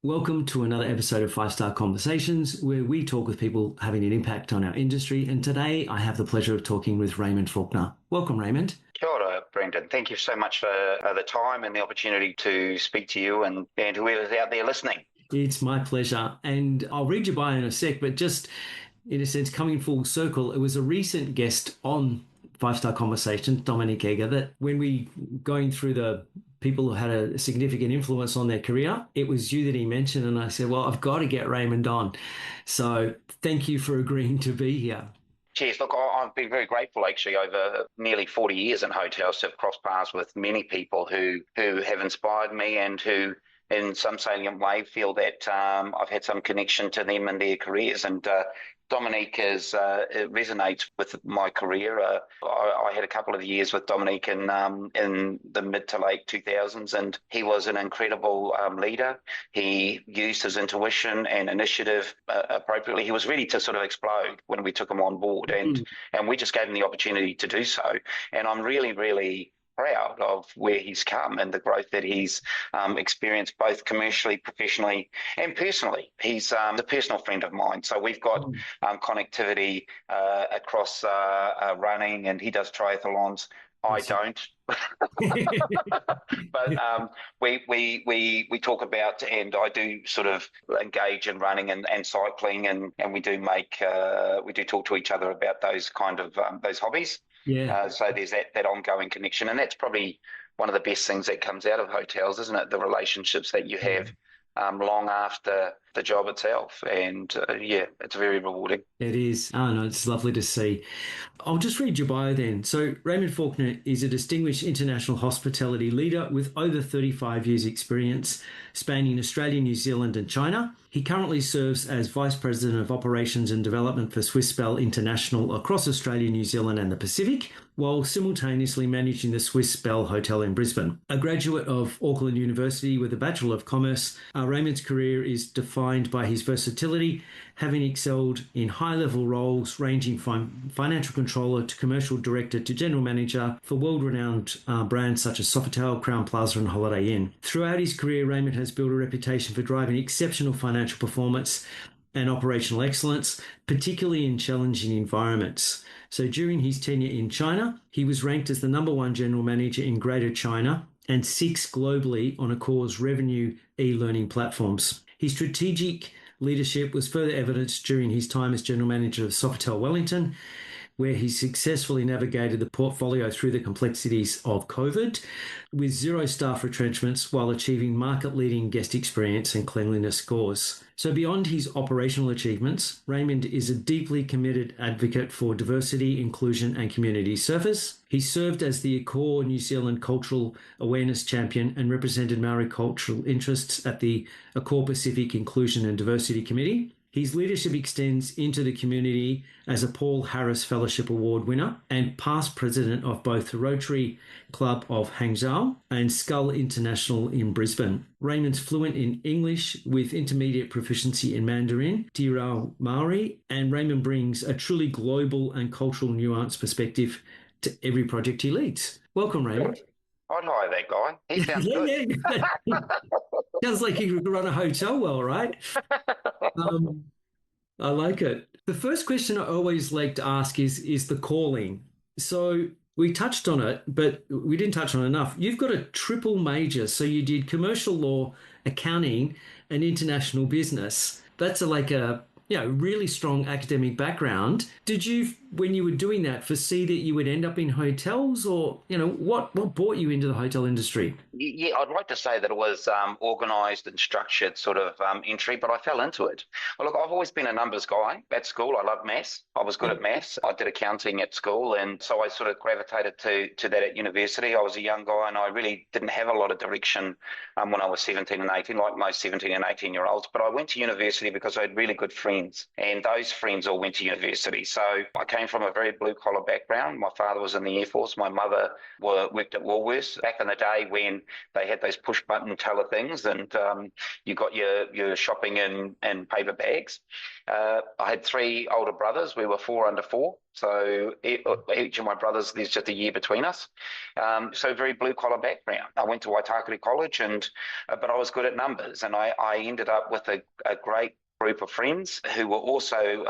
Welcome to another episode of Five Star Conversations, where we talk with people having an impact on our industry. And today I have the pleasure of talking with Raymond Faulkner. Welcome, Raymond. Kia ora, Brendan. Thank you so much for the time and the opportunity to speak to you and whoever's out there listening. It's my pleasure. And I'll read your bio in a sec, but just in a sense, coming full circle, it was a recent guest on Five Star Conversations, Dominic Egger, that when we going through the people who had a significant influence on their career, it was you that he mentioned. And I said, well, I've got to get Raymond on. So thank you for agreeing to be here. Cheers. Look, I've been very grateful actually over nearly 40 years in hotels to have crossed paths with many people who have inspired me and who in some salient way feel that I've had some connection to them and their careers. And Dominique it resonates with my career. I had a couple of years with Dominique in the mid to late 2000s, and he was an incredible leader. He used his intuition and initiative appropriately. He was ready to sort of explode when we took him on board, and we just gave him the opportunity to do so. And I'm really, really proud of where he's come and the growth that he's experienced both commercially, professionally and personally. He's a personal friend of mine. So we've got connectivity across running, and he does triathlons. I don't. But we talk about, and I do sort of engage in running and cycling, and we do talk to each other about those kind of those hobbies. Yeah. So there's that ongoing connection, and that's probably one of the best things that comes out of hotels, isn't it? The relationships that you have long after the job itself, and it's very rewarding. It is. Oh, no, it's lovely to see. I'll just read your bio then. So Raymond Faulkner is a distinguished international hospitality leader with over 35 years experience spanning Australia, New Zealand and China. He currently serves as Vice President of Operations and Development for Swiss-Belhotel International across Australia, New Zealand and the Pacific, while simultaneously managing the Swiss-Bell Hotel in Brisbane. A graduate of Auckland University with a Bachelor of Commerce, Raymond's career is defined by his versatility, having excelled in high-level roles ranging from financial controller to commercial director to general manager for world-renowned brands such as Sofitel, Crown Plaza and Holiday Inn. Throughout his career, Raymond has built a reputation for driving exceptional financial performance and operational excellence, particularly in challenging environments. So during his tenure in China, he was ranked as the #1 general manager in Greater China and 6th globally on Accor's revenue e-learning platforms. His strategic leadership was further evidenced during his time as general manager of Sofitel Wellington, where he successfully navigated the portfolio through the complexities of COVID with 0 staff retrenchments while achieving market-leading guest experience and cleanliness scores. So beyond his operational achievements, Raymond is a deeply committed advocate for diversity, inclusion and community service. He served as the Accor New Zealand Cultural Awareness Champion and represented Maori cultural interests at the Accor Pacific Inclusion and Diversity Committee. His leadership extends into the community as a Paul Harris Fellowship Award winner and past president of both the Rotary Club of Hangzhou and Skull International in Brisbane. Raymond's fluent in English with intermediate proficiency in Mandarin, Te Reo Maori, and Raymond brings a truly global and cultural nuance perspective to every project he leads. Welcome, Raymond. I'd hire that guy. He sounds good. Sounds like he could run a hotel well, right? I like it. The first question I always like to ask is the calling. So we touched on it, but we didn't touch on it enough. You've got a triple major. So you did commercial law, accounting, and international business. That's like a really strong academic background. Did you, when you were doing that, foresee that you would end up in hotels, or what brought you into the hotel industry? Yeah, I'd like to say that it was organised and structured sort of entry, but I fell into it. Well, look, I've always been a numbers guy at school. I love maths. I was good at maths. I did accounting at school, and so I sort of gravitated to that at university. I was a young guy, and I really didn't have a lot of direction when I was 17 and 18, like most 17 and 18-year-olds. But I went to university because I had really good friends, and those friends all went to university. So I came from a very blue-collar background. My father was in the Air Force. My mother worked at Woolworths back in the day when they had those push button teller things, and you got your shopping in paper bags. I had three older brothers. We were four under four. So each of my brothers, there's just a year between us. So very blue collar background. I went to Waitakere College, but I was good at numbers, and I ended up with a great group of friends who were also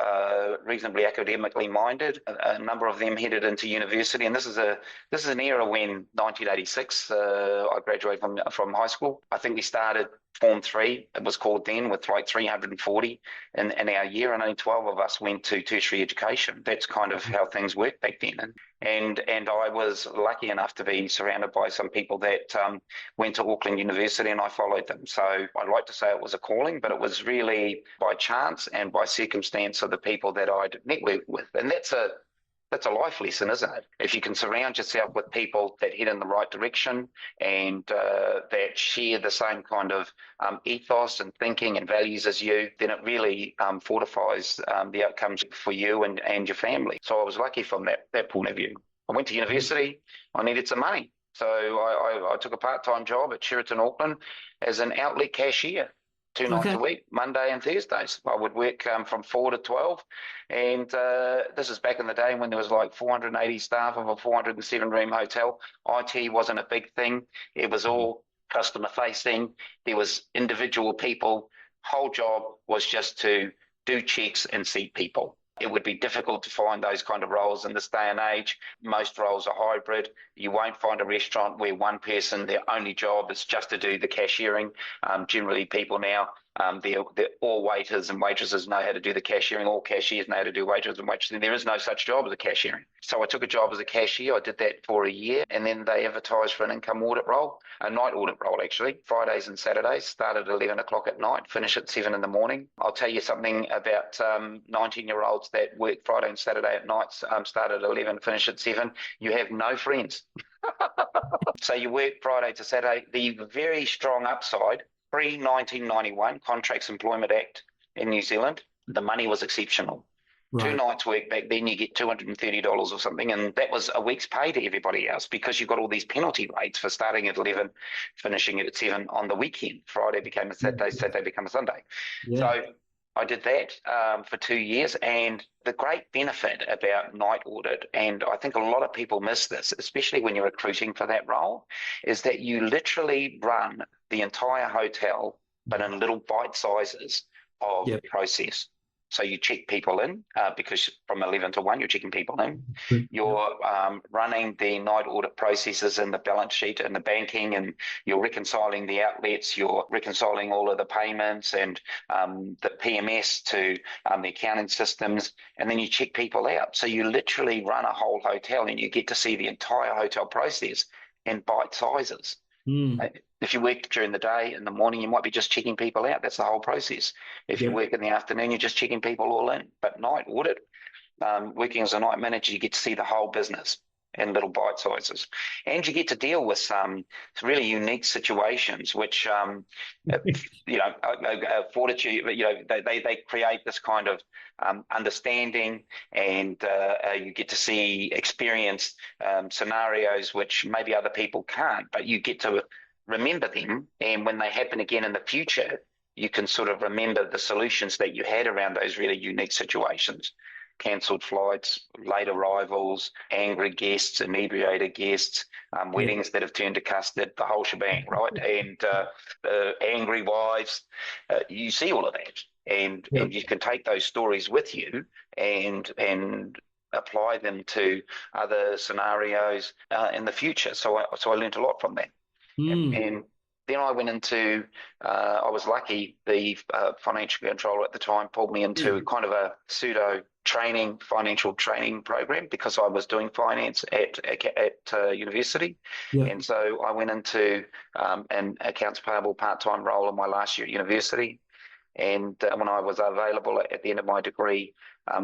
reasonably academically minded. A number of them headed into university, and this is an era when 1986 I graduated from high school. I think we started Form 3, it was called then, with like 340 in our year, and only 12 of us went to tertiary education. That's kind of how things worked back then. And I was lucky enough to be surrounded by some people that went to Auckland University, and I followed them. So I'd like to say it was a calling, but it was really by chance and by circumstance of the people that I'd networked with. And that's a life lesson, isn't it? If you can surround yourself with people that head in the right direction and that share the same kind of ethos and thinking and values as you, then it really fortifies the outcomes for you and your family. So I was lucky from that point of view. I went to university. I needed some money. So I took a part-time job at Sheraton Auckland as an outlet cashier. 2 nights a week, Monday and Thursdays. I would work from 4 to 12. And this is back in the day when there was like 480 staff of a 407-room hotel. IT wasn't a big thing. It was all customer facing. There was individual people. Whole job was just to do checks and seat people. It would be difficult to find those kind of roles in this day and age. Most roles are hybrid. You won't find a restaurant where one person, their only job is just to do the cashiering. Generally, people now, they're all waiters and waitresses know how to do the cashiering. All cashiers know how to do waiters and waitresses. There is no such job as a cashiering. So I took a job as a cashier. I did that for a year, and then they advertised for an income audit role, a night audit role actually. Fridays and Saturdays, start at 11 o'clock at night, finish at 7 in the morning. I'll tell you something about 19-year-olds that work Friday and Saturday at nights, start at 11, finish at 7. You have no friends. So you work Friday to Saturday. The very strong upside, pre-1991 Contracts Employment Act in New Zealand, the money was exceptional. Right. 2 nights work back then, you get $230 or something, and that was a week's pay to everybody else because you've got all these penalty rates for starting at 11, finishing it at 7 on the weekend. Friday became a Saturday, Saturday became a Sunday. Yeah. So I did that for 2 years, and the great benefit about night audit, and I think a lot of people miss this, especially when you're recruiting for that role, is that you literally run the entire hotel, but in little bite sizes of process. So you check people in because from 11 to 1, you're checking people in. You're running the night audit processes and the balance sheet and the banking, and you're reconciling the outlets. You're reconciling all of the payments and the PMS to the accounting systems, and then you check people out. So you literally run a whole hotel, and you get to see the entire hotel process in bite sizes. If you work during the day, in the morning, you might be just checking people out. That's the whole process. If you work in the afternoon, you're just checking people all in. But night audit, working as a night manager, you get to see the whole business in little bite sizes. And you get to deal with some really unique situations, which, fortitude, they create this kind of understanding, and you get to experience scenarios which maybe other people can't, but you get to remember them, and when they happen again in the future, you can sort of remember the solutions that you had around those really unique situations. Cancelled flights, late arrivals, angry guests, inebriated guests, weddings that have turned to custard, the whole shebang, right? And angry wives. You see all of that, and you can take those stories with you and apply them to other scenarios in the future. So I learned a lot from that. And then I went into, I was lucky, the financial controller at the time pulled me into kind of a pseudo financial training program because I was doing finance at university. And so I went into an accounts payable part-time role in my last year at university. And when I was available at the end of my degree,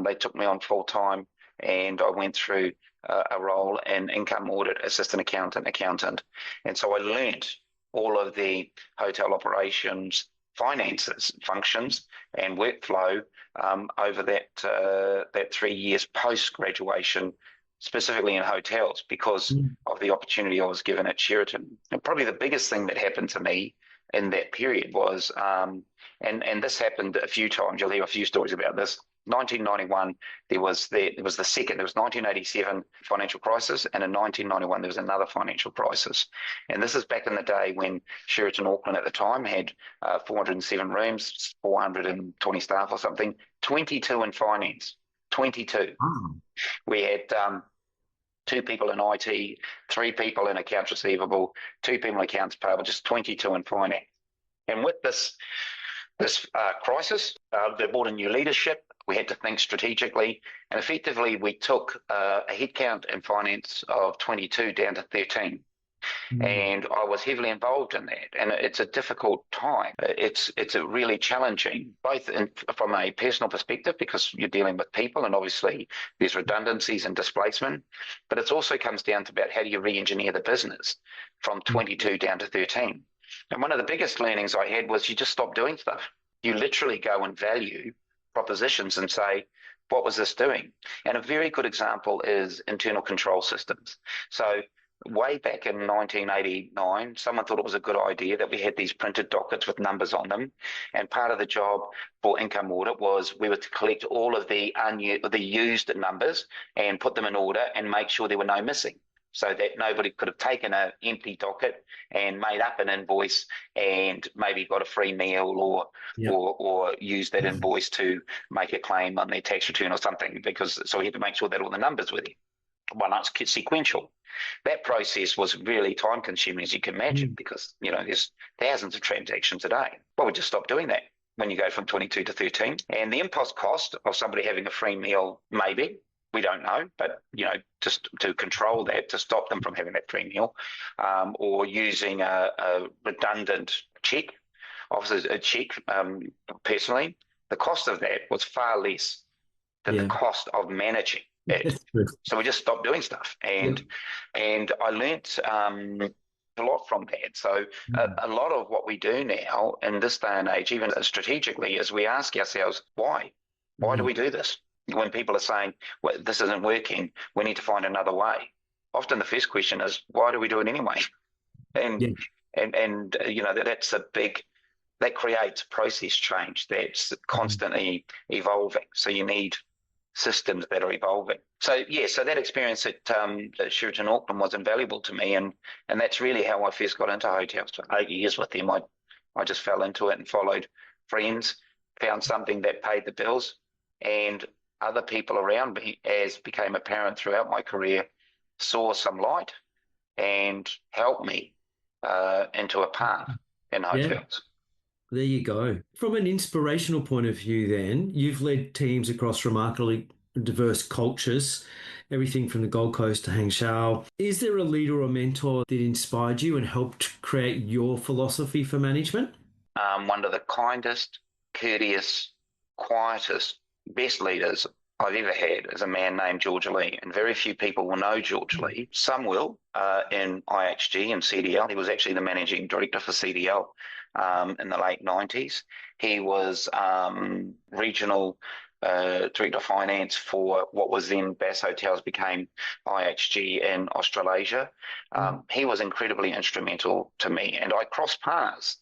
they took me on full-time, and I went through a role in income audit, assistant accountant. And so I learned all of the hotel operations, finances, functions, and workflow over that 3 years post-graduation specifically in hotels, because Mm. of the opportunity I was given at Sheraton. And probably the biggest thing that happened to me in that period was, and this happened a few times. You'll hear a few stories about this. 1991, there was the 1987 financial crisis, and in 1991 there was another financial crisis. And this is back in the day when Sheraton Auckland at the time had 407 rooms, 420 staff or something, 22 in finance, 22. Wow. We had 2 people in IT, 3 people in accounts receivable, 2 people in accounts payable, just 22 in finance. And with this crisis, they brought in new leadership. We had to think strategically, and effectively we took a headcount in finance of 22 down to 13. Mm. And I was heavily involved in that. And it's a difficult time. It's a really challenging, both from a personal perspective, because you're dealing with people, and obviously there's redundancies and displacement. But it also comes down to about how do you re-engineer the business from 22 down to 13. And one of the biggest learnings I had was you just stop doing stuff. You literally go and value propositions and say, what was this doing? And a very good example is internal control systems. So way back in 1989, someone thought it was a good idea that we had these printed dockets with numbers on them. And part of the job for income audit was we were to collect all of the used numbers and put them in order and make sure there were no missing, so that nobody could have taken an empty docket and made up an invoice and maybe got a free meal or used that invoice to make a claim on their tax return or something, so we had to make sure that all the numbers were there. Well, that's sequential. That process was really time consuming, as you can imagine, because there's thousands of transactions a day. Well, we just stopped doing that when you go from 22 to 13. And the impost cost of somebody having a free meal, maybe, we don't know, but just to control that, to stop them from having that free meal, or using a redundant check, officers a check, personally, the cost of that was far less than the cost of managing it. So we just stopped doing stuff, and I learnt a lot from that. So a lot of what we do now in this day and age, even strategically, is we ask ourselves, why? Why do we do this? When people are saying, well, this isn't working, we need to find another way. Often the first question is, why do we do it anyway? And that's a big, that creates process change that's constantly evolving. So you need systems that are evolving. So that experience at Sheraton Auckland was invaluable to me, and that's really how I first got into hotels. For 8 years with them, I just fell into it and followed friends, found something that paid the bills, and other people around me, as became apparent throughout my career, saw some light and helped me into a path in hotels. There you go. From an inspirational point of view then, you've led teams across remarkably diverse cultures, everything from the Gold Coast to Hangzhou. Is there a leader or mentor that inspired you and helped create your philosophy for management? One of the kindest, courteous, quietest, best leaders I've ever had is a man named George Lee, and very few people will know George Lee. Some will in IHG and CDL. He was actually the managing director for CDL in the late 90s. He was regional director of finance for what was then Bass Hotels, became IHG in Australasia. He was incredibly instrumental to me, and I crossed paths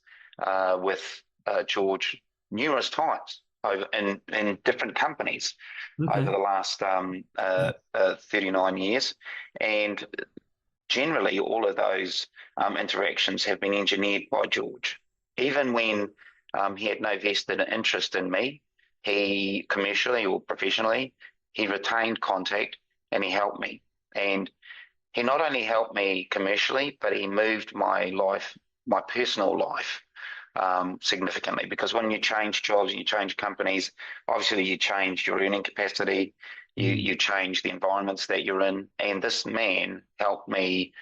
with George numerous times in different companies over the last 39 years. And generally, all of those interactions have been engineered by George. Even when he had no vested interest in me, he commercially or professionally, he retained contact and he helped me. And he not only helped me commercially, but he moved my life, my personal life, significantly, because when you change jobs and you change companies, obviously you change your earning capacity, you change the environments that you're in. And this man helped me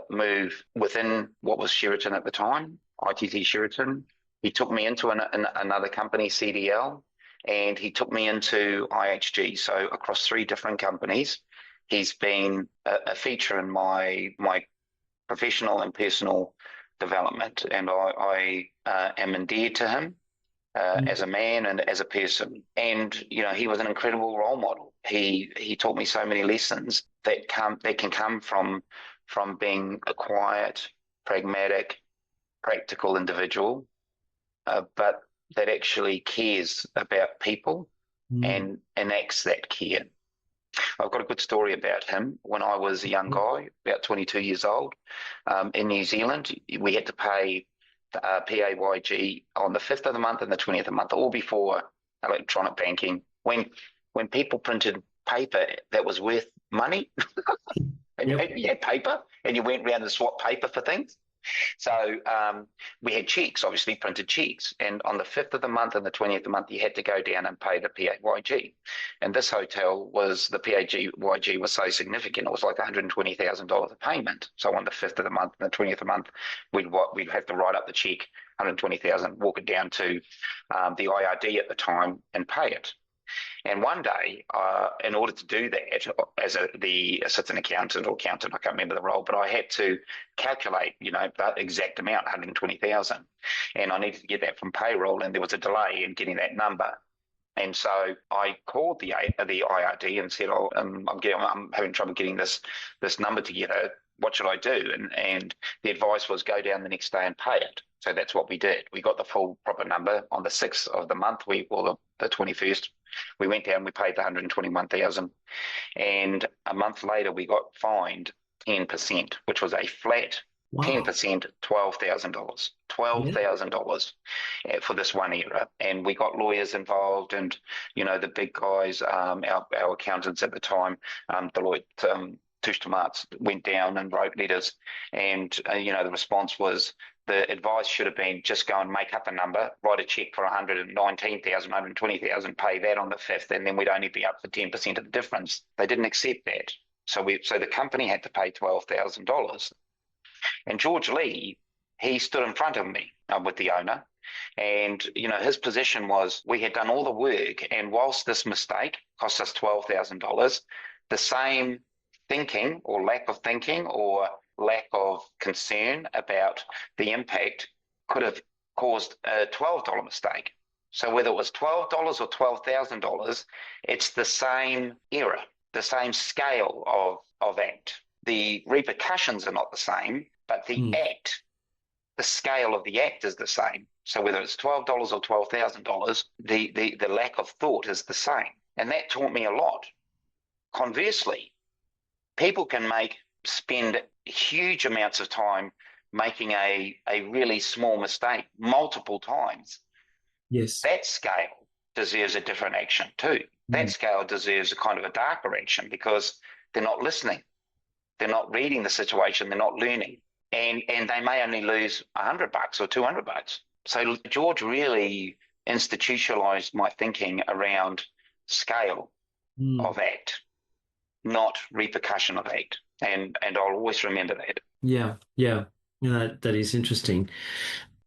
move within what was Sheraton at the time, ITT Sheraton. He took me into another company, CDL, and he took me into IHG. So across 3 different companies, he's been a feature in my professional and personal development, and I am endeared to him as a man and as a person. And he was an incredible role model. He taught me so many lessons. that can come from being a quiet, pragmatic, practical individual, but that actually cares about people Mm. and enacts that care. I've got a good story about him. When I was a young guy, about 22 years old, in New Zealand, we had to pay PAYG on the 5th of the month and the 20th of the month, all before electronic banking. When people printed paper that was worth money, and Yep. you had paper, and you went around and swapped paper for things. So we had cheques, obviously printed cheques. And on the 5th of the month and the 20th of the month, you had to go down and pay the PAYG. And this hotel the PAYG was so significant, it was like $120,000 a payment. So on the 5th of the month and the 20th of the month, we'd have to write up the cheque, 120,000, walk it down to the IRD at the time and pay it. And one day, in order to do that, as the assistant accountant or accountant, I can't remember the role, but I had to calculate, that exact amount, 120,000, and I needed to get that from payroll, and there was a delay in getting that number. And so I called the IRD and said, "Oh, I'm having trouble getting this number together. What should I do?" And the advice was go down the next day and pay it. So that's what we did. We got the full proper number on the 6th of the month, or the 21st. We went down, we paid the 121,000, and a month later we got fined 10%, which was a flat Wow. 10%, $12,000. Yeah. $12,000 for this one era. And we got lawyers involved, and the big guys, our accountants at the time, Deloitte, Touche Tomates, went down and wrote letters, and the response was, the advice should have been just go and make up a number, write a check for 119,000, 120,000, pay that on the 5th, and then we'd only be up for 10% of the difference. They didn't accept that. So the company had to pay $12,000. And George Lee, he stood in front of me with the owner. And, his position was we had done all the work. And whilst this mistake cost us $12,000, the same thinking or lack of thinking or lack of concern about the impact could have caused a $12 mistake. So whether it was $12 or $12,000, it's the same error, the same scale of act. The repercussions are not the same, but the act, the scale of the act is the same. So whether it's $12 or $12,000, the lack of thought is the same. And that taught me a lot. Conversely, people can spend huge amounts of time making a really small mistake multiple times. Yes. That scale deserves a different action too. That scale deserves a kind of a darker action because they're not listening. They're not reading the situation. They're not learning. And they may only lose $100 or $200. So George really institutionalized my thinking around scale of act, not repercussion of act. And I'll always remember that. Yeah. Yeah. That is interesting.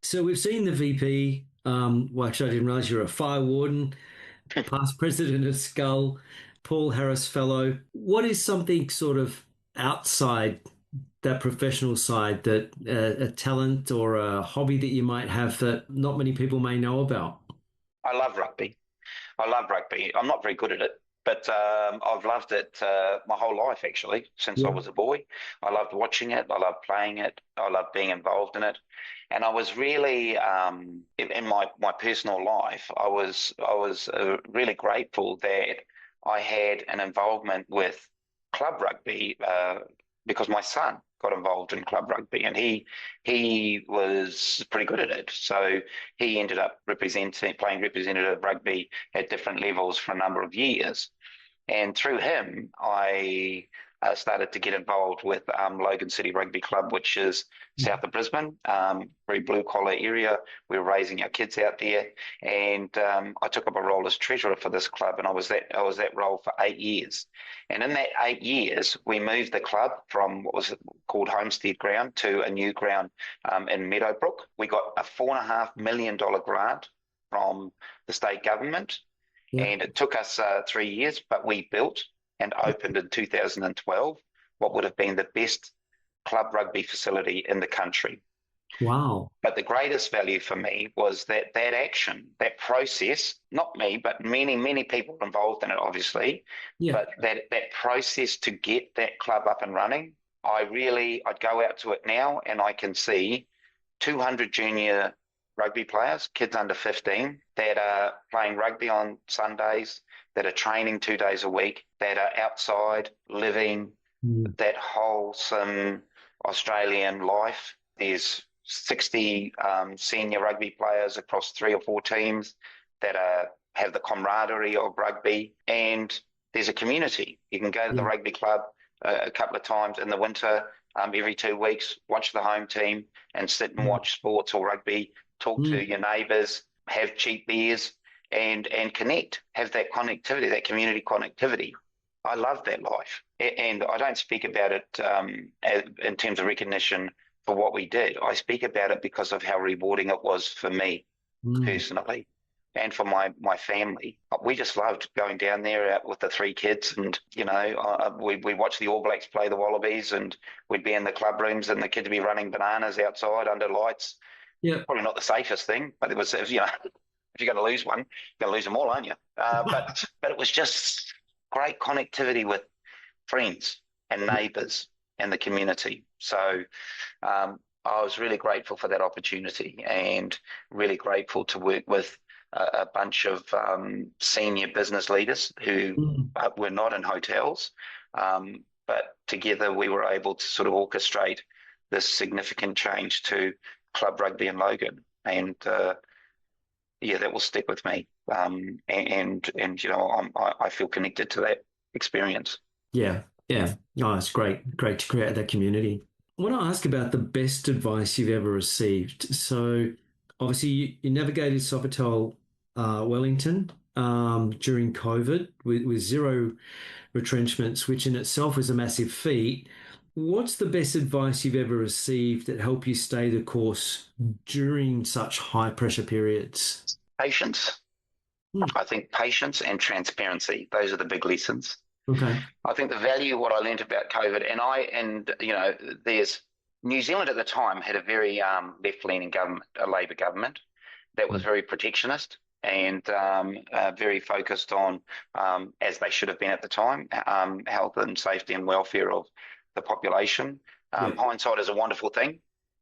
So we've seen the VP. Well, actually, I didn't realize you're a fire warden, past president of Skull, Paul Harris Fellow. What is something sort of outside that professional side, that a talent or a hobby that you might have that not many people may know about? I love rugby. I'm not very good at it, but I've loved it my whole life, actually, since I Yeah. was a boy. I loved watching it. I loved playing it. I loved being involved in it. And I was really, in my personal life, I was really grateful that I had an involvement with club rugby because my son got involved in club rugby, and he was pretty good at it. So he ended up playing representative rugby at different levels for a number of years. And through him, I started to get involved with Logan City Rugby Club, which is south of Brisbane, very blue-collar area. We were raising our kids out there. And I took up a role as treasurer for this club, and I was that role for 8 years. And in that 8 years, we moved the club from what was called Homestead Ground to a new ground in Meadowbrook. We got a $4.5 million grant from the state government. Yeah. And it took us 3 years, but we built and opened in 2012 what would have been the best club rugby facility in the country. Wow. But the greatest value for me was that action, that process, not me, but many, many people involved in it, obviously, Yeah. but that process to get that club up and running, I'd go out to it now and I can see 200 junior rugby players, kids under 15, that are playing rugby on Sundays, that are training 2 days a week, that are outside living Mm. that wholesome Australian life. There's 60 senior rugby players across 3 or 4 teams that have the camaraderie of rugby, and there's a community. You can go to the Yeah. rugby club a couple of times in the winter, every 2 weeks, watch the home team and sit and Mm. watch sports or rugby, talk to Mm. your neighbours, have cheap beers, and connect, have that connectivity, that community connectivity. I love that life. And I don't speak about it in terms of recognition for what we did. I speak about it because of how rewarding it was for me Mm. personally and for my family. We just loved going down there out with the 3 kids, and we watched the All Blacks play the Wallabies, and we'd be in the club rooms, and the kids would be running bananas outside under lights. Yeah. Probably not the safest thing, but it was, if you're going to lose one, you're going to lose them all, aren't you? But it was just great connectivity with friends and neighbours and the community. So I was really grateful for that opportunity, and really grateful to work with a bunch of senior business leaders who Mm. were not in hotels, but together we were able to sort of orchestrate this significant change to club rugby in Logan. And yeah, that will stick with me. And I feel connected to that experience. Yeah. Yeah. Oh, it's great. Great to create that community. I want to ask about the best advice you've ever received. So, obviously, you navigated Sofitel Wellington during COVID with zero retrenchments, which in itself was a massive feat. What's the best advice you've ever received that helped you stay the course during such high pressure periods? Patience. Hmm. I think patience and transparency, those are the big lessons. Okay. I think the value, what I learned about COVID, there's New Zealand at the time had a very left-leaning government, a Labor government that was very protectionist and very focused on, as they should have been at the time, health and safety and welfare of the population. Yeah. Hindsight is a wonderful thing.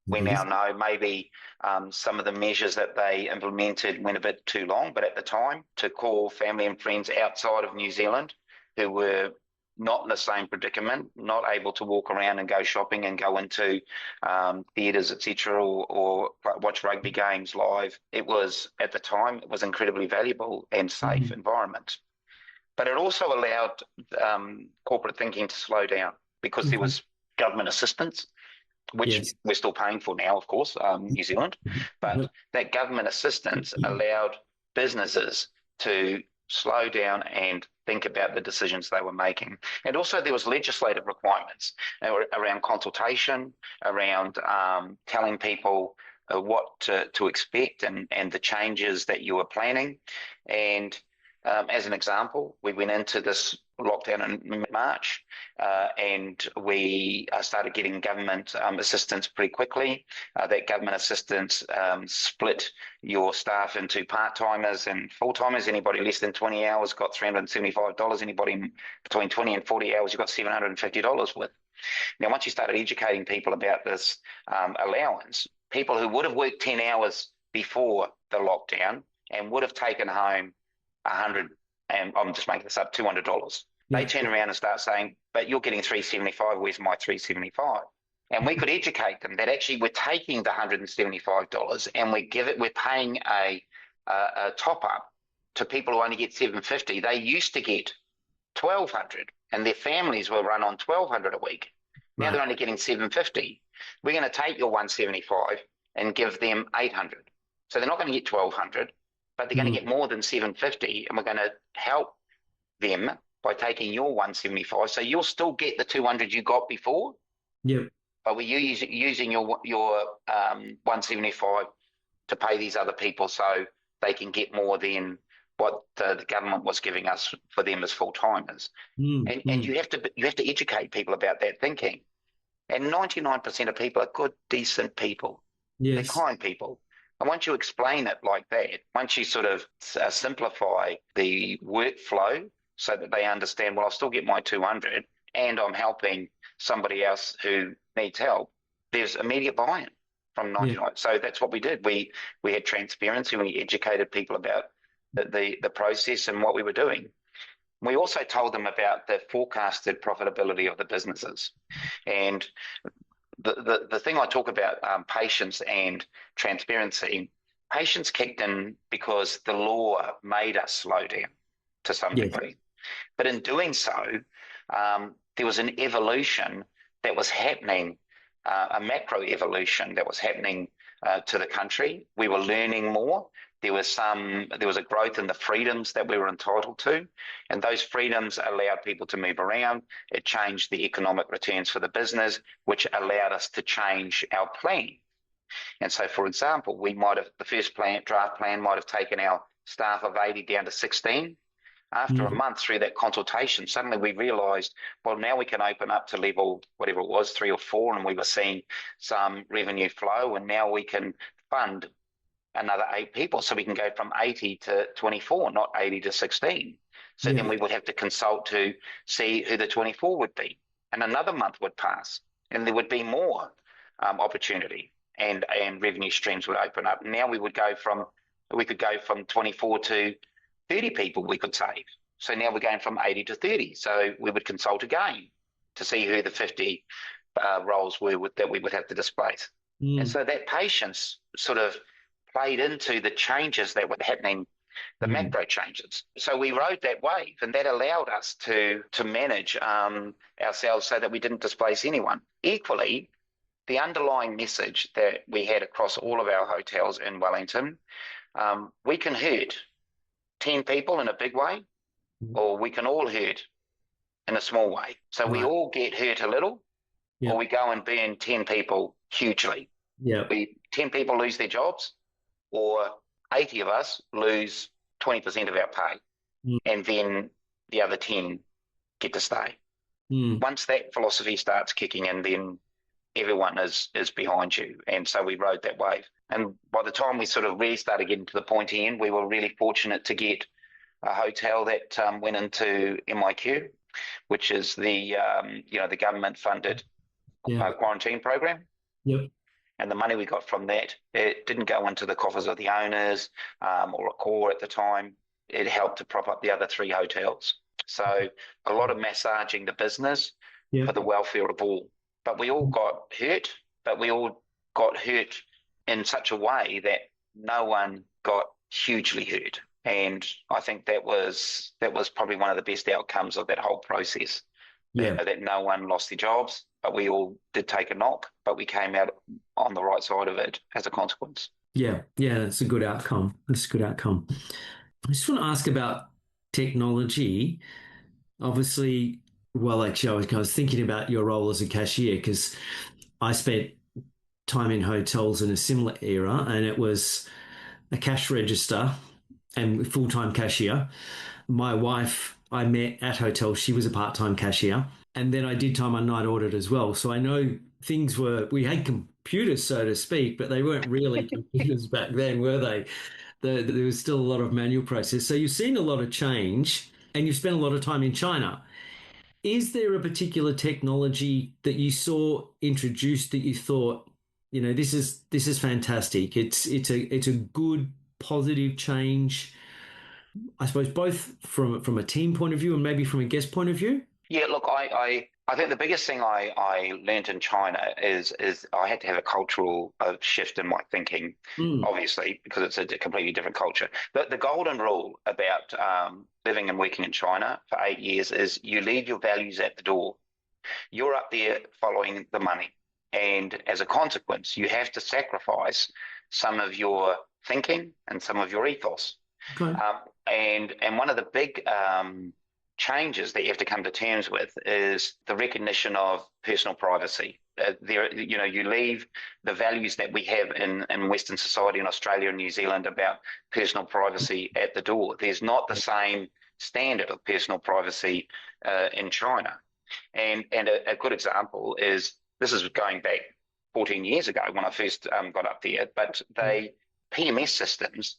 We It now is. know maybe some of the measures that they implemented went a bit too long, but at the time, to call family and friends outside of New Zealand who were not in the same predicament, not able to walk around and go shopping and go into theatres, etc., or watch rugby games live. It was, at the time, it was incredibly valuable and safe Mm. environment. But it also allowed corporate thinking to slow down because there Okay. was government assistance, which Yes. we're still paying for now, of course, New Zealand. But Yep. that government assistance allowed businesses to slow down and think about the decisions they were making. And also there was legislative requirements around consultation, around telling people what to expect and the changes that you were planning. And as an example, we went into this lockdown in March, and we started getting government assistance pretty quickly. That government assistance split your staff into part-timers and full-timers. Anybody less than 20 hours got $375. Anybody between 20 and 40 hours, you got $750 with. Now, once you started educating people about this allowance, people who would have worked 10 hours before the lockdown and would have taken home 100, and I'm just making this up, $200. They Yeah. turn around and start saying, but you're getting 375, where's my 375? And we could educate them that actually we're taking the $175 and we're paying a top up to people who only get 750. They used to get 1,200 and their families were run on 1,200 a week. Now Right. they're only getting 750. We're going to take your 175 and give them 800. So they're not going to get 1,200, but they're going to Mm. get more than 750, and we're going to help them by taking your 175. So you'll still get the 200 you got before, Yep. but we're using your 175 to pay these other people so they can get more than what the government was giving us for them as full timers. Mm. And Mm. you have to educate people about that thinking. And 99% of people are good, decent people. They're Yes. kind people. And once you explain it like that, once you sort of simplify the workflow so that they understand, well, I'll still get my 200 and I'm helping somebody else who needs help, there's immediate buy-in from Yeah. 99. So that's what we did. We had transparency. We educated people about the process and what we were doing. We also told them about the forecasted profitability of the businesses. And the thing I talk about, patience and transparency, patience kicked in because the law made us slow down to some Yes. degree. But in doing so, there was an evolution that was happening, a macro evolution that was happening to the country. We were learning more. There was a growth in the freedoms that we were entitled to, and those freedoms allowed people to move around. It changed the economic returns for the business, which allowed us to change our plan. And so, for example, the first draft plan might have taken our staff of 80 down to 16. After a Mm. month through that consultation, suddenly we realised, well, now we can open up to level, whatever it was, 3 or 4, and we were seeing some revenue flow, and now we can fund another 8 people. So we can go from 80 to 24, not 80 to 16. So Yeah. then we would have to consult to see who the 24 would be. And another month would pass, and there would be more opportunity, and revenue streams would open up. Now we could go from 24 to 30 people we could save. So now we're going from 80 to 30. So we would consult again to see who the 50 roles were that we would have to displace. And Mm. so that patience sort of played into the changes that were happening, the Mm. macro changes. So we rode that wave, and that allowed us to manage ourselves so that we didn't displace anyone. Equally, the underlying message that we had across all of our hotels in Wellington, we can hurt 10 people in a big way, or we can all hurt in a small way. So we Right. all get hurt a little, Yeah. or we go and burn 10 people hugely. Yeah. 10 people lose their jobs, or 80 of us lose 20% of our pay, Mm. and then the other 10 get to stay. Mm. Once that philosophy starts kicking in, then everyone is behind you. And so we rode that wave. And by the time we sort of really started getting to the pointy end, we were really fortunate to get a hotel that went into MIQ, which is the government funded Yeah. quarantine program. Yep. And the money we got from that, it didn't go into the coffers of the owners or a core at the time. It helped to prop up the other 3 hotels. So a lot of massaging the business Yeah. for the welfare of all. But we all got hurt, but we all got hurt in such a way that no one got hugely hurt. And I think that was probably one of the best outcomes of that whole process. Yeah. That no one lost their jobs, but we all did take a knock, but we came out on the right side of it as a consequence. Yeah. Yeah. That's a good outcome. That's a good outcome. I just want to ask about technology. Obviously, well, actually, I was thinking about your role as a cashier because I spent time in hotels in a similar era, and it was a cash register and full-time cashier. My wife, I met at hotels. She was a part-time cashier. And then I did time on night audit as well. So I know we had computers, so to speak, but they weren't really computers back then, were they? There was still a lot of manual process. So you've seen a lot of change and you've spent a lot of time in China. Is there a particular technology that you saw introduced that you thought, this is fantastic. It's a good positive change, I suppose, both from a team point of view and maybe from a guest point of view? Yeah, look, I think the biggest thing I learned in China is I had to have a cultural shift in my thinking, Mm. obviously, because it's a completely different culture. The golden rule about living and working in China for 8 years is you leave your values at the door. You're up there following the money. And as a consequence, you have to sacrifice some of your thinking and some of your ethos. Okay. And one of the big changes that you have to come to terms with is the recognition of personal privacy. You leave the values that we have in Western society in Australia and New Zealand about personal privacy at the door. There's not the same standard of personal privacy in China. And a good example is, this is going back 14 years ago when I first got up there, but they PMS systems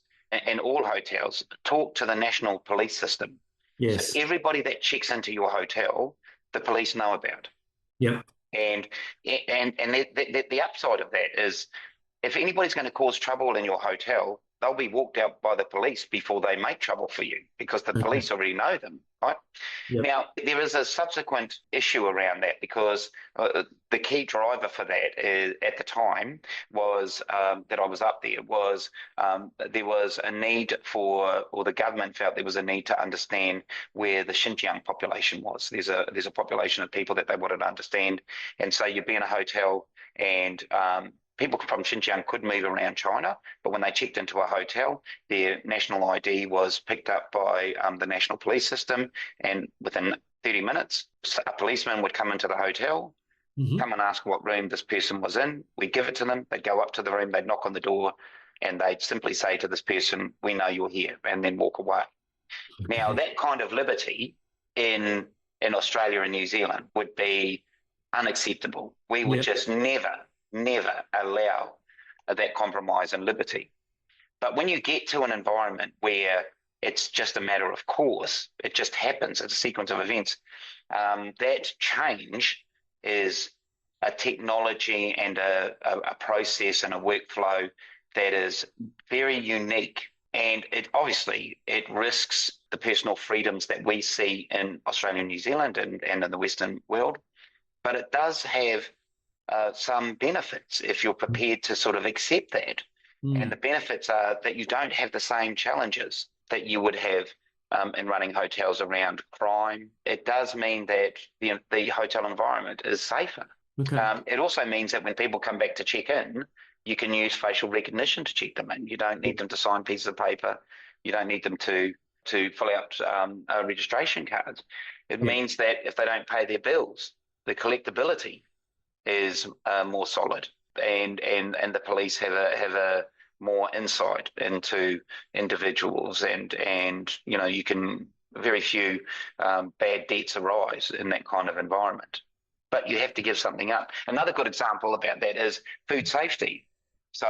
in all hotels talk to the national police system. So Yes. everybody that checks into your hotel, the police know about. Yep. And the upside of that is if anybody's going to cause trouble in your hotel, they'll be walked out by the police before they make trouble for you because the Okay. police already know them, right? Yep. Now, there is a subsequent issue around that because the key driver for that is, at the time was that I was up there was there was a need for, or the government felt there was a need to understand where the Xinjiang population was. There's a population of people that they wanted to understand, and so you'd be in a hotel and people from Xinjiang could move around China, but when they checked into a hotel, their national ID was picked up by the national police system, and within 30 minutes, a policeman would come into the hotel, come and ask what room this person was in. We'd give it to them. They'd go up to the room, they'd knock on the door, and they'd simply say to this person, "We know you're here," and then walk away. Now, that kind of liberty in Australia and New Zealand would be unacceptable. We would just never allow that compromise and liberty. But when you get to an environment where it's just a matter of course, it just happens, it's a sequence of events, that change is a technology and a process and a workflow that is very unique. And it obviously, it risks the personal freedoms that we see in Australia and New Zealand and in the Western world. But it does have some benefits if you're prepared to sort of accept that. And the benefits are that you don't have the same challenges that you would have in running hotels around crime. It does mean that the hotel environment is safer. Okay. It also means that when people come back to check in, you can use facial recognition to check them in. You don't need them to sign pieces of paper. You don't need them to fill out registration cards. It means that if they don't pay their bills, the collectability is more solid, and the police have a more insight into individuals, and you can very few bad debts arise in that kind of environment. But you have to give something up. Another good example about that is food safety. So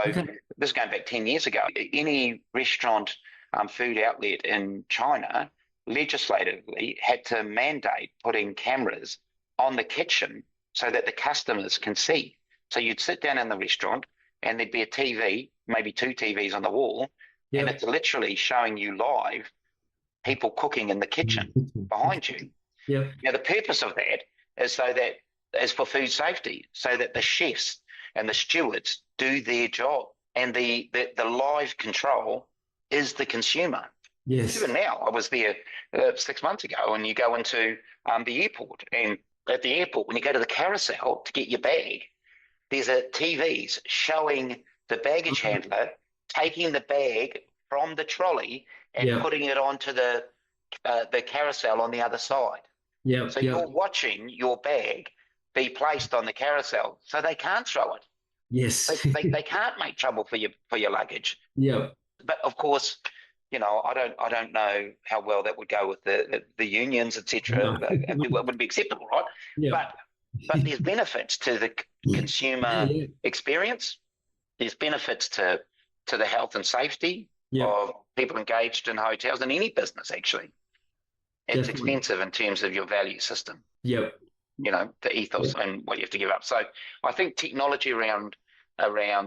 this is going back 10 years ago. Any restaurant food outlet in China legislatively had to mandate putting cameras on the kitchen so that the customers can see. So you'd sit down in the restaurant and there'd be a TV, maybe two TVs on the wall, and it's literally showing you live people cooking in the kitchen behind you. Now, the purpose of that is so that is for food safety, so that the chefs and the stewards do their job, and the live control is the consumer. Yes. Even now, I was there 6 months ago, and you go into the airport, and at the airport, when you go to the carousel to get your bag, there's a TVs showing the baggage handler taking the bag from the trolley and putting it onto the carousel on the other side. So you're watching your bag be placed on the carousel, so they can't throw it. Yes. They can't make trouble for your luggage. But of course, I don't know how well that would go with the unions, etc. No. It wouldn't be acceptable, right? But there's benefits to the consumer experience. There's benefits to the health and safety of people engaged in hotels and any business, actually. It's expensive in terms of your value system. The ethos and what you have to give up. So I think technology around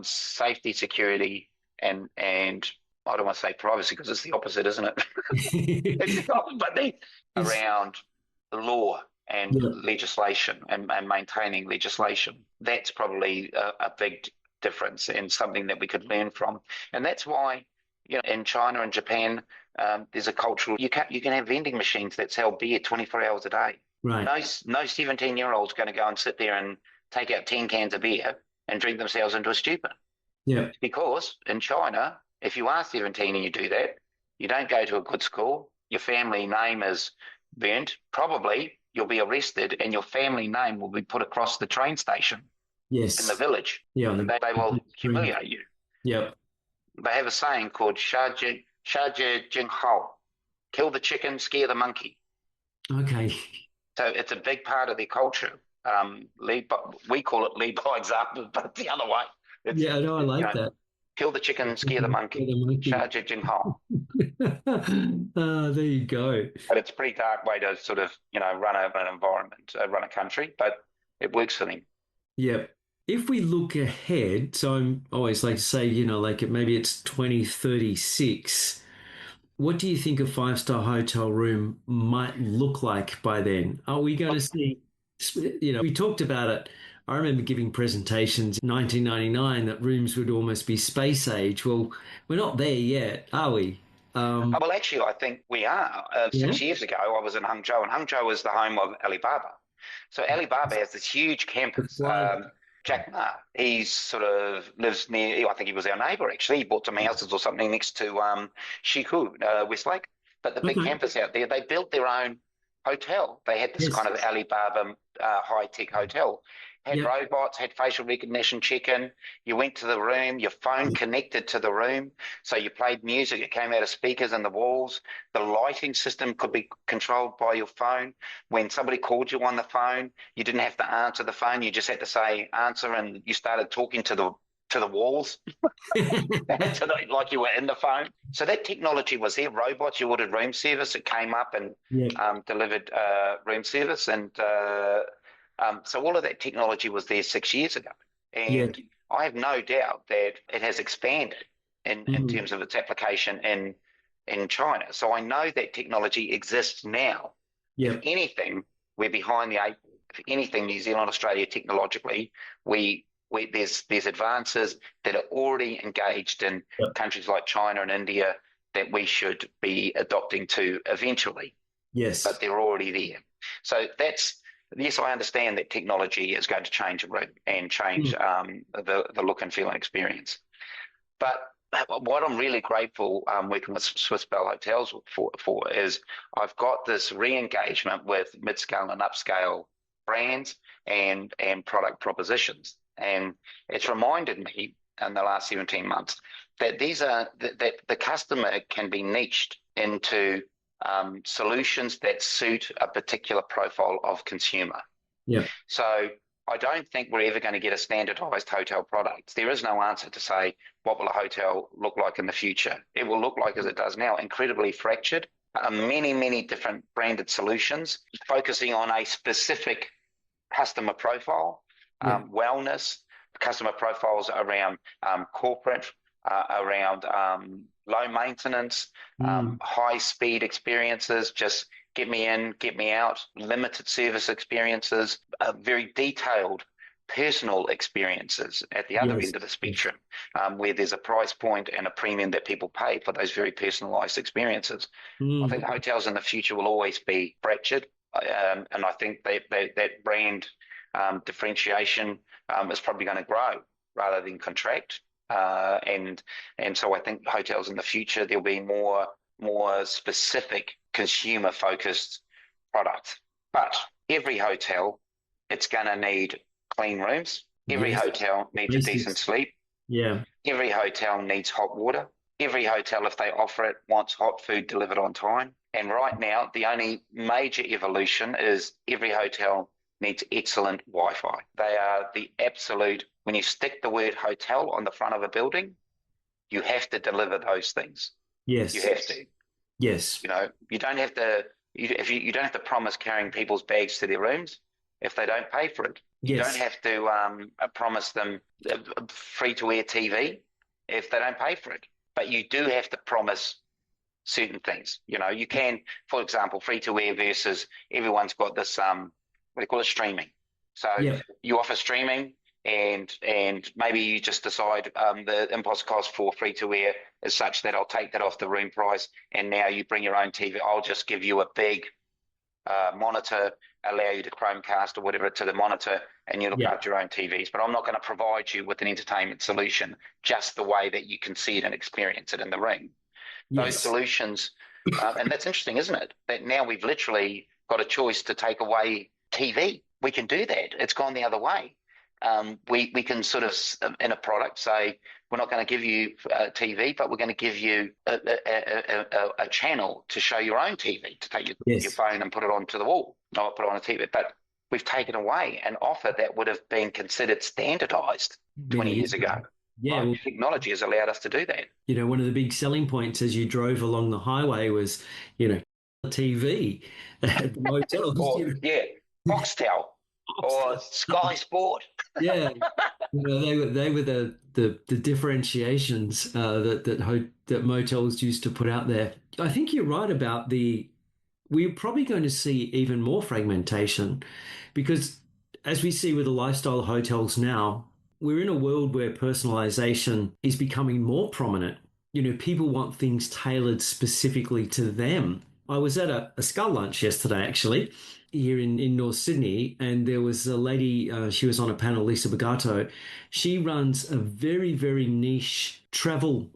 safety, security, and I don't want to say privacy because it's the opposite, isn't it? It's not, but around the law and legislation and maintaining legislation. That's probably a big difference and something that we could learn from. And that's why, in China and Japan, there's a cultural. You can have vending machines that sell beer 24 hours a day. Right. No 17-year-old's going to go and sit there and take out 10 cans of beer and drink themselves into a stupor. Because in China, if you are 17 and you do that, you don't go to a good school, your family name is burnt, probably you'll be arrested, and your family name will be put across the train station in the village. They will humiliate you. They have a saying called Shaji Jinghao, kill the chicken, scare the monkey. Okay. So it's a big part of their culture lead, but we call it lead by example, but the other way. It's, Yeah, I know. I like that. kill the chicken, scare the monkey, charge it in whole. There you go. But it's a pretty dark way to sort of, run an environment, run a country, but it works for them. Yep. If we look ahead, so I'm always like to say, like maybe it's 2036. What do you think a five-star hotel room might look like by then? Are we going to see, we talked about it. I remember giving presentations in 1999 that rooms would almost be space age. Well, we're not there yet, are we? Well, actually, I think we are. Yeah. 6 years ago, I was in Hangzhou, and Hangzhou is the home of Alibaba. So Alibaba has this huge campus. Jack Ma, he's sort of lives near, I think he was our neighbour actually. He bought some houses or something next to Shiku, Westlake. But the big campus out there, they built their own hotel. They had this kind of Alibaba high-tech hotel. Had robots, had facial recognition check-in. You went to the room, your phone connected to the room. So you played music, it came out of speakers in the walls. The lighting system could be controlled by your phone. When somebody called you on the phone, you didn't have to answer the phone. You just had to say answer, and you started talking to the walls like you were in the phone. So that technology was there. Robots, you ordered room service, it came up and delivered room service. And so all of that technology was there 6 years ago. And I have no doubt that it has expanded in terms of its application in China. So I know that technology exists now. If anything, we're behind the eight ball. If anything, New Zealand, Australia, technologically, there's advances that are already engaged in countries like China and India that we should be adopting to eventually. Yes. But they're already there. So yes, I understand that technology is going to change a room and change the look and feel and experience. But what I'm really grateful working with Swiss-Bell Hotels for is I've got this re-engagement with mid-scale and upscale brands and product propositions. And it's reminded me in the last 17 months that that the customer can be niched into solutions that suit a particular profile of consumer. Yeah. So I don't think we're ever going to get a standardized hotel product. There is no answer to say, what will a hotel look like in the future? It will look like as it does now, incredibly fractured, many, many different branded solutions, focusing on a specific customer profile, wellness, customer profiles around corporate, around low maintenance, high speed experiences, just get me in, get me out, limited service experiences, very detailed personal experiences at the other end of the spectrum, where there's a price point and a premium that people pay for those very personalized experiences. I think hotels in the future will always be fractured, and I think that brand differentiation is probably going to grow rather than contract. And so I think hotels in the future, there'll be more specific consumer focused products. But every hotel, it's going to need clean rooms. Every hotel needs a decent sleep. Yeah. Every hotel needs hot water. Every hotel, if they offer it, wants hot food delivered on time. And right now, the only major evolution is every hotel needs excellent Wi-Fi. They are the absolute, when you stick the word hotel on the front of a building, you have to deliver those things. Yes. You have to. Yes. You don't have to, you don't have to promise carrying people's bags to their rooms if they don't pay for it. You don't have to promise them free-to-air TV if they don't pay for it. But you do have to promise certain things. You can, for example, free-to-air versus everyone's got this, what they call it, streaming. So you offer streaming, and maybe you just decide the impulse cost for free-to-air is such that I'll take that off the room price, and now you bring your own TV. I'll just give you a big monitor, allow you to Chromecast or whatever to the monitor, and you look after your own TVs. But I'm not going to provide you with an entertainment solution just the way that you can see it and experience it in the room. Those solutions, and that's interesting, isn't it? That now we've literally got a choice to take away TV. We can do that. It's gone the other way. We can sort of, in a product, say, we're not going to give you TV, but we're going to give you a channel to show your own TV, to take your phone and put it onto the wall, or put it on a TV. But we've taken away an offer that would have been considered standardized Many 20 years years ago. ago. Yeah, Right? well, Technology has allowed us to do that. one of the big selling points as you drove along the highway was, TV at the motels. Or, yeah, Foxtel or Sky Sport. Yeah, they were the differentiations that motels used to put out there. I think you're right about we're probably going to see even more fragmentation because as we see with the lifestyle hotels now, we're in a world where personalization is becoming more prominent. People want things tailored specifically to them. I was at a skull lunch yesterday, actually, here in North Sydney, and there was a lady, she was on a panel, Lisa Bagato. She runs a very, very niche travel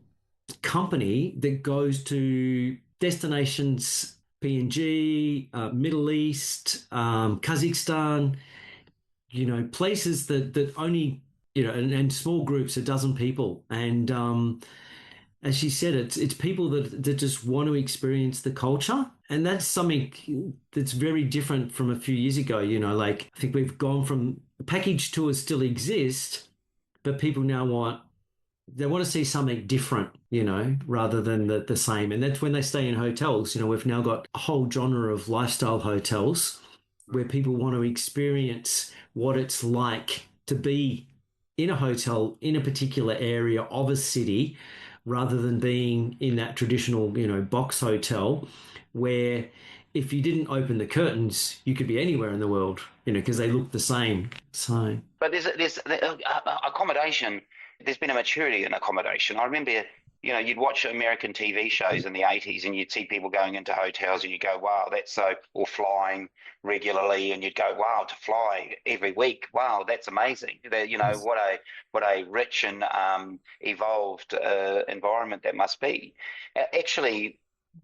company that goes to destinations PNG, Middle East, Kazakhstan, places that only, and small groups, a dozen people. And as she said, it's people that just want to experience the culture. And that's something that's very different from a few years ago. Like I think we've gone from package tours still exist, but people now want to see something different, rather than the same. And that's when they stay in hotels. We've now got a whole genre of lifestyle hotels where people want to experience what it's like to be in a hotel in a particular area of a city rather than being in that traditional, box hotel where if you didn't open the curtains, you could be anywhere in the world, because they look the same. So, But there's accommodation. There's been a maturity in accommodation. I remember, you'd watch American TV shows in the 80s and you'd see people going into hotels and you go, wow, that's so, or flying regularly, and you'd go, wow, to fly every week, wow, that's amazing. yes. What a rich and evolved environment that must be. Actually,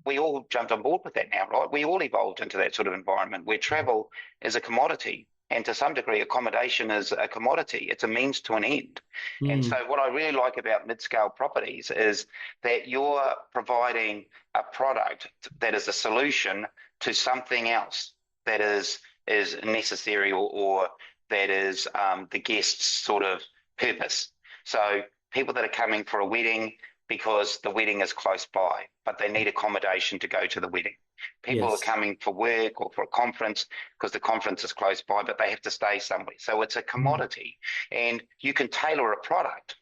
we all jumped on board with that now, right? We all evolved into that sort of environment where travel is a commodity. And to some degree, accommodation is a commodity. It's a means to an end. And Mm, so, what I really like about mid-scale properties is that you're providing a product that is a solution to something else that is necessary, or that is the guest's sort of purpose. So, people that are coming for a wedding because the wedding is close by, but they need accommodation to go to the wedding. People are yes. coming for work or for a conference because the conference is close by, but they have to stay somewhere. So it's a Mm, commodity, and you can tailor a product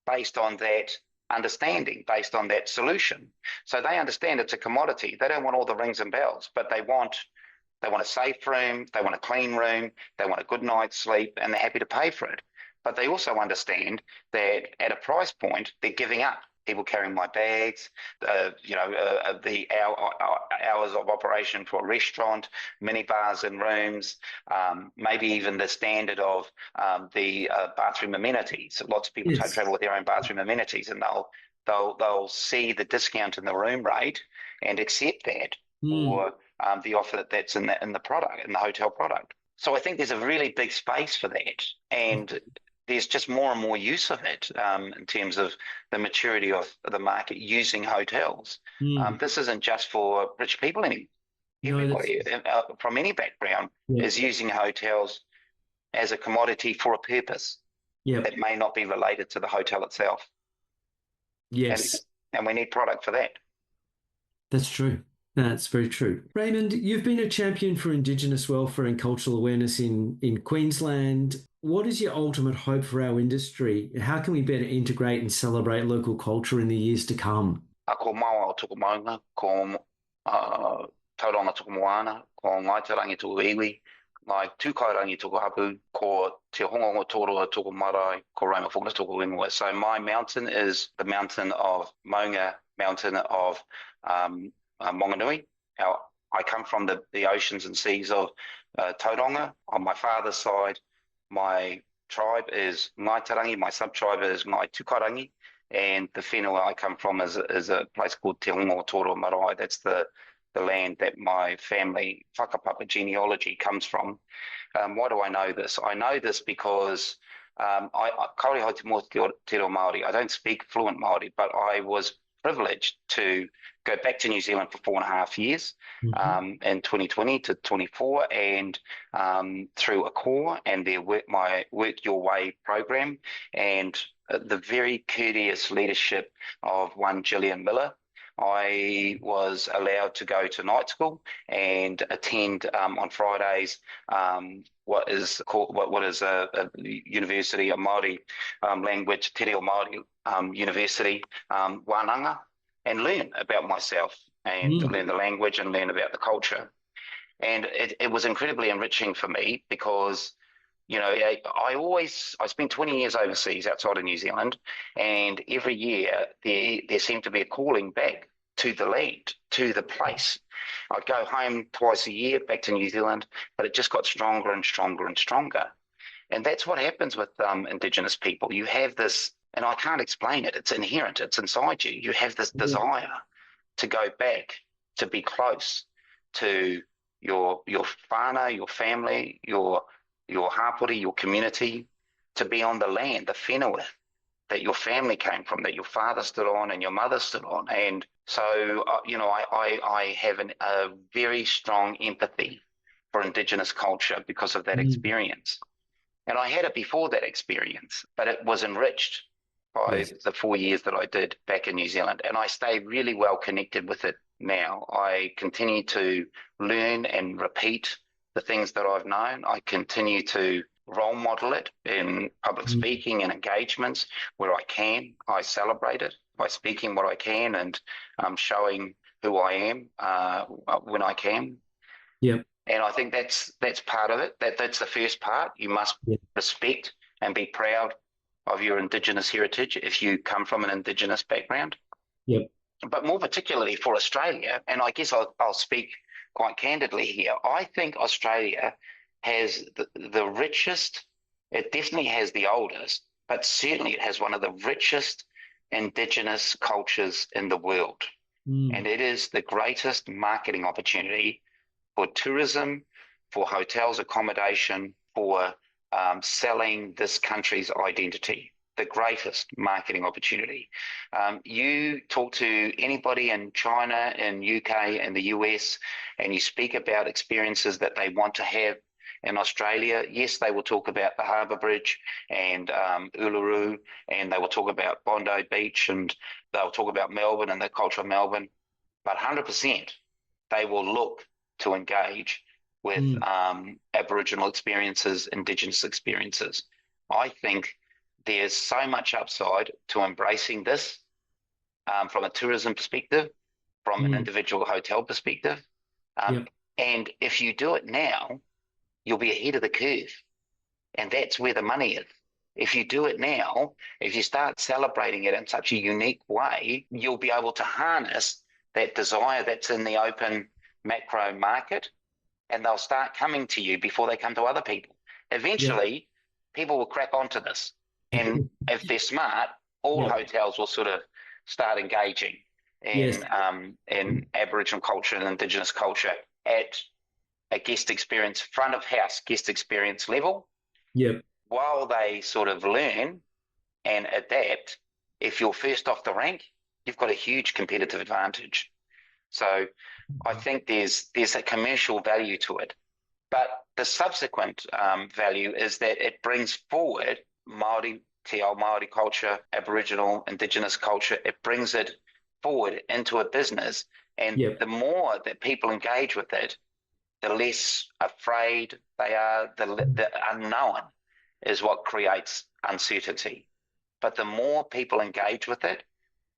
based on that understanding, based on that solution. So they understand it's a commodity. They don't want all the rings and bells, but they want a safe room, they want a clean room, they want a good night's sleep, and they're happy to pay for it. But they also understand that at a price point, they're giving up. People carrying my bags, the hours of operation for a restaurant, minibars in rooms, maybe even the standard of the bathroom amenities. Lots of people yes. travel with their own bathroom amenities, and they'll see the discount in the room rate and accept that, Mm, or the offer that's in the product, in the hotel product. So I think there's a really big space for that, and there's just more and more use of it in terms of the maturity of the market using hotels. mm. This isn't just for rich people anymore. No, that's Everybody from any background yeah, is using hotels as a commodity for a purpose yeah. that may not be related to the hotel itself, and Yes, and we need product for that. that's true. That's very true. Raymond, you've been a champion for Indigenous welfare and cultural awareness in Queensland. What is your ultimate hope for our industry? How can we better integrate and celebrate local culture in the years to come? Ko maua o tuku maunga, ko tauranga tuku moana, ko ngai te rangi tuku iwi, ngai tūkai rangi tuku hapu, ko te hongongo toro o tuku marae, ko Raymond Faulkner tuku ingoa. So my mountain is the mountain of Maunga, mountain of Monganui. Now, I come from the oceans and seas of Tauranga. On my father's side, my tribe is Ngai Tarangi, my sub-tribe is Ngai Tukarangi, and the whenua I come from is a place called Te Hongo Toro Marae. That's the land that my family whakapapa genealogy comes from. Why do I know this? I know this because kaore hau te mo te reo Māori. I don't speak fluent Māori, but I was privileged to go back to New Zealand for 4.5 years, in 2020 to 24, and through Accor and their Work Your Way program, and the very courteous leadership of one Gillian Miller, I was allowed to go to night school and attend on Fridays what is a university, a Māori language, Te Reo Māori university, wānanga, and learn about myself and learn the language and learn about the culture. And it was incredibly enriching for me because, you know, I spent 20 years overseas outside of New Zealand, and every year there seemed to be a calling back to the land, to the place. I'd go home twice a year back to New Zealand, but it just got stronger and stronger and stronger. And that's what happens with Indigenous people. You have this, and I can't explain it. It's inherent. It's inside you. You have this desire to go back, to be close to your whānau, your family, your hapori, your community, to be on the land, the whenua that your family came from, that your father stood on and your mother stood on. And so, you know, I have a very strong empathy for Indigenous culture because of that experience. And I had it before that experience, but it was enriched by the 4 years that I did back in New Zealand. And I stay really well connected with it now. I continue to learn and repeat the things that I've known. I continue to role model it in public speaking and engagements where I can. I celebrate it by speaking what I can and showing who I am when I can. Yep. And I think that's part of it. That's the first part. You must respect and be proud of your Indigenous heritage if you come from an Indigenous background. Yep. But more particularly for Australia, and I guess I'll speak quite candidly here, I think Australia has the richest, it definitely has the oldest, but certainly it has one of the richest Indigenous cultures in the world. And it is the greatest marketing opportunity for tourism, for hotels, accommodation, for selling this country's identity. The greatest marketing opportunity. You talk to anybody in China, in UK, in the US, and you speak about experiences that they want to have in Australia. Yes, they will talk about the Harbour Bridge and Uluru, and they will talk about Bondi Beach, and they'll talk about Melbourne and the culture of Melbourne. But 100%, they will look to engage with Aboriginal experiences, Indigenous experiences. I think there's so much upside to embracing this from a tourism perspective, from an individual hotel perspective. And if you do it now, you'll be ahead of the curve. And that's where the money is. If you do it now, if you start celebrating it in such a unique way, you'll be able to harness that desire that's in the open macro market, and they'll start coming to you before they come to other people. Eventually, people will crack onto this. And if they're smart, all hotels will sort of start engaging in Aboriginal culture and Indigenous culture at a guest experience, front of house guest experience level. While they sort of learn and adapt, if you're first off the rank, you've got a huge competitive advantage. So I think there's a commercial value to it. But the subsequent value is that it brings forward Māori, Te Ao Māori culture, Aboriginal, Indigenous culture. It brings it forward into a business. And the more that people engage with it, the less afraid they are. The unknown is what creates uncertainty. But the more people engage with it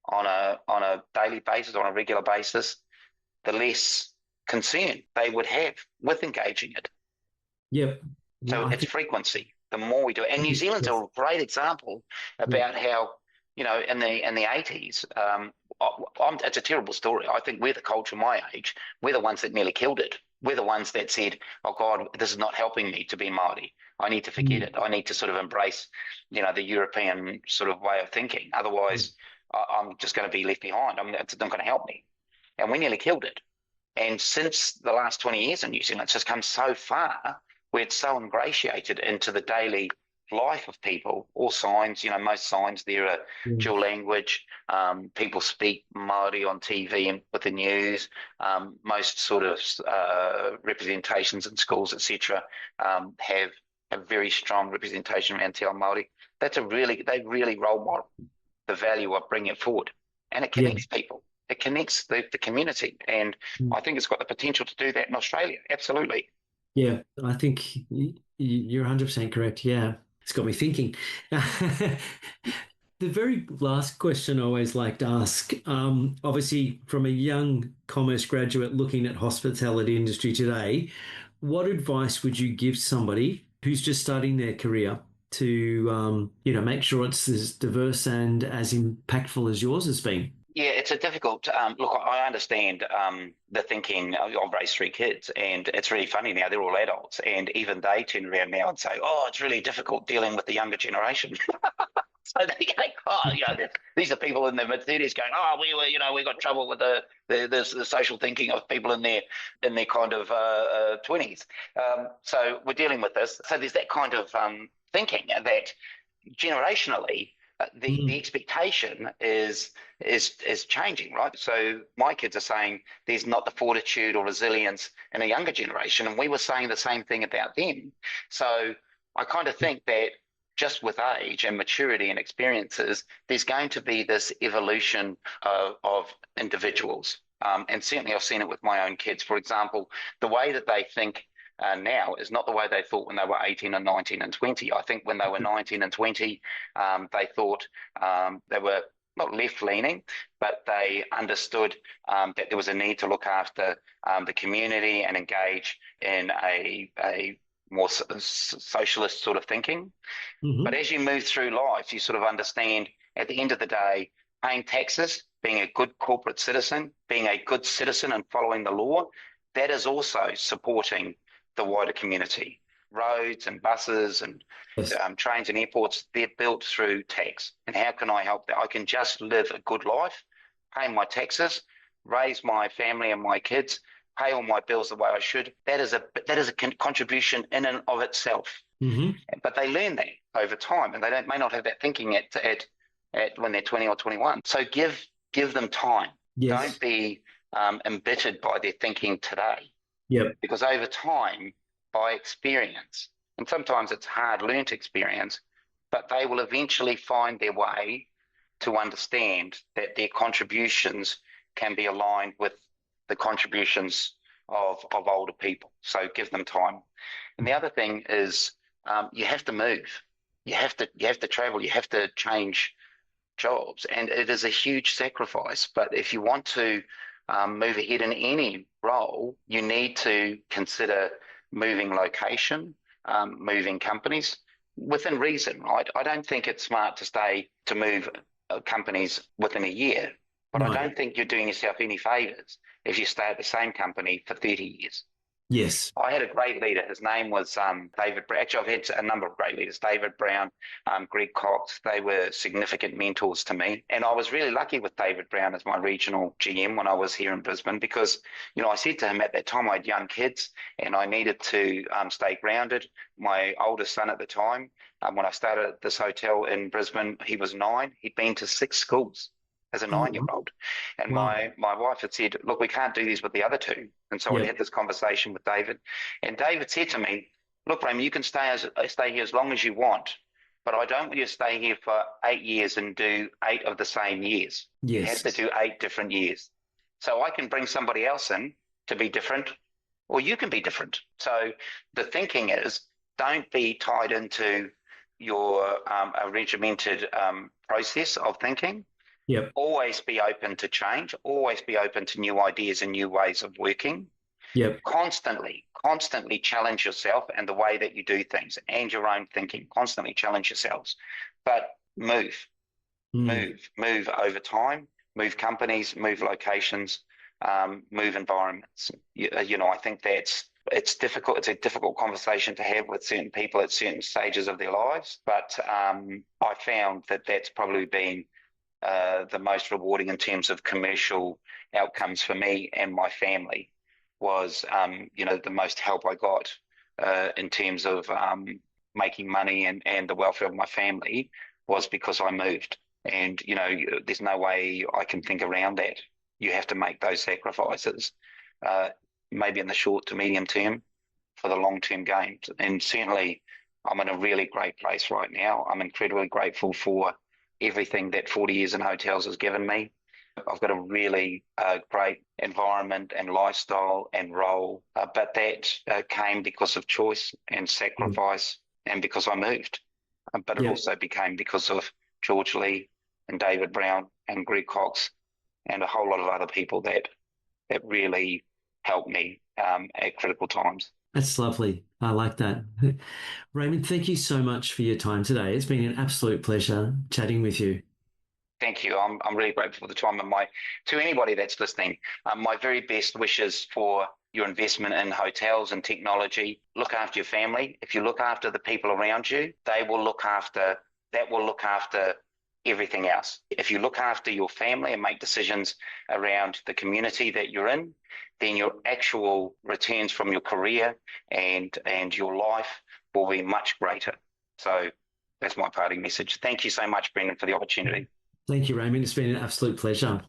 on a daily basis, on a regular basis, the less concern they would have with engaging it. So it's frequency. The more we do it, and New Zealand's a great example about how, you know, in the 80s, it's a terrible story. I think we're the culture my age. We're the ones that nearly killed it. We're the ones that said, "Oh God, this is not helping me to be Māori. I need to forget it. I need to sort of embrace, you know, the European sort of way of thinking. Otherwise, I'm just going to be left behind. It's not going to help me." And we nearly killed it. And since the last 20 years in New Zealand, it's just come so far where it's so ingratiated into the daily life of people. All signs, most signs there are dual language. People speak Māori on TV and with the news. Most sort of representations in schools, etc., have a very strong representation around Te Ao Māori. They really role model the value of bringing it forward, and it Yeah. connects people. It connects the community, and I think it's got the potential to do that in Australia. Absolutely. Yeah, I think you're 100% correct. Yeah, it's got me thinking. The very last question I always like to ask, obviously from a young commerce graduate looking at hospitality industry today, what advice would you give somebody who's just starting their career to, make sure it's as diverse and as impactful as yours has been? Yeah, it's a difficult look. I understand the thinking. I've raised three kids, and it's really funny now. They're all adults, and even they turn around now and say, "Oh, it's really difficult dealing with the younger generation." So they go, "Oh, these are people in their mid-30s going, oh, we got trouble with the social thinking of people in their kind of 20s." So we're dealing with this. So there's that kind of thinking that generationally, the expectation is changing, right? So my kids are saying there's not the fortitude or resilience in a younger generation, and we were saying the same thing about them. So I kind of think that just with age and maturity and experiences, there's going to be this evolution of individuals. And certainly I've seen it with my own kids. For example, the way that they think now is not the way they thought when they were 18 and 19 and 20. I think when they were 19 and 20, they thought they were not left-leaning, but they understood that there was a need to look after the community and engage in a more socialist sort of thinking. But as you move through life, you sort of understand at the end of the day, paying taxes, being a good corporate citizen, being a good citizen and following the law, that is also supporting the wider community. Roads and buses and trains and airports, they're built through tax. And how can I help that? I can just live a good life, pay my taxes, raise my family and my kids, pay all my bills the way I should. That is a contribution in and of itself. But they learn that over time, and they may not have that thinking at when they're 20 or 21. So give them time. Yes. Don't be embittered by their thinking today. Yep. Because over time, by experience, and sometimes it's hard-learned experience, but they will eventually find their way to understand that their contributions can be aligned with the contributions of older people. So give them time. And the other thing is you have to move. You have to travel. You have to change jobs. And it is a huge sacrifice. But if you want to move ahead in any role, you need to consider moving location, moving companies within reason, right? I don't think it's smart to move companies within a year, but no. I don't think you're doing yourself any favors if you stay at the same company for 30 years. Yes. I had a great leader. His name was David Brown. Actually, I've had a number of great leaders. David Brown, Greg Cox. They were significant mentors to me. And I was really lucky with David Brown as my regional GM when I was here in Brisbane because, I said to him at that time I had young kids and I needed to stay grounded. My oldest son at the time, when I started at this hotel in Brisbane, he was 9. He'd been to 6 schools as a 9-year-old. And my wife had said, look, we can't do this with the other 2. And so I had this conversation with David. And David said to me, look, Raymond, you can stay here as long as you want, but I don't want you to stay here for 8 years and do 8 of the same years. Yes. You have to do 8 different years. So I can bring somebody else in to be different, or you can be different. So the thinking is don't be tied into your a regimented process of thinking. Yep. Always be open to change, always be open to new ideas and new ways of working. Yep. Constantly challenge yourself and the way that you do things and your own thinking. Constantly challenge yourselves. But move over time, move companies, move locations, move environments. I think it's difficult. It's a difficult conversation to have with certain people at certain stages of their lives. But I found that that's probably been the most rewarding in terms of commercial outcomes for me and my family was, the most help I got in terms of making money and the welfare of my family was because I moved. And, there's no way I can think around that. You have to make those sacrifices, uh, maybe in the short to medium term for the long-term gains. And certainly I'm in a really great place right now. I'm incredibly grateful for everything that 40 years in hotels has given me. I've got a really great environment and lifestyle and role, but that came because of choice and Mm. sacrifice and because I moved. But it Yeah, also became because of George Lee and David Brown and Greg Cox and a whole lot of other people that really helped me at critical times. that's lovely. I like that. Raymond, thank you so much for your time today. It's been an absolute pleasure chatting with you. Thank you. I'm really grateful for the time, and to anybody that's listening, my very best wishes for your investment in hotels and technology. Look after your family. If you look after the people around you, that will look after everything else. If you look after your family and make decisions around the community that you're in, then your actual returns from your career and your life will be much greater. So that's my parting message. Thank you so much, Brendan, for the opportunity. Thank you, Raymond. It's been an absolute pleasure.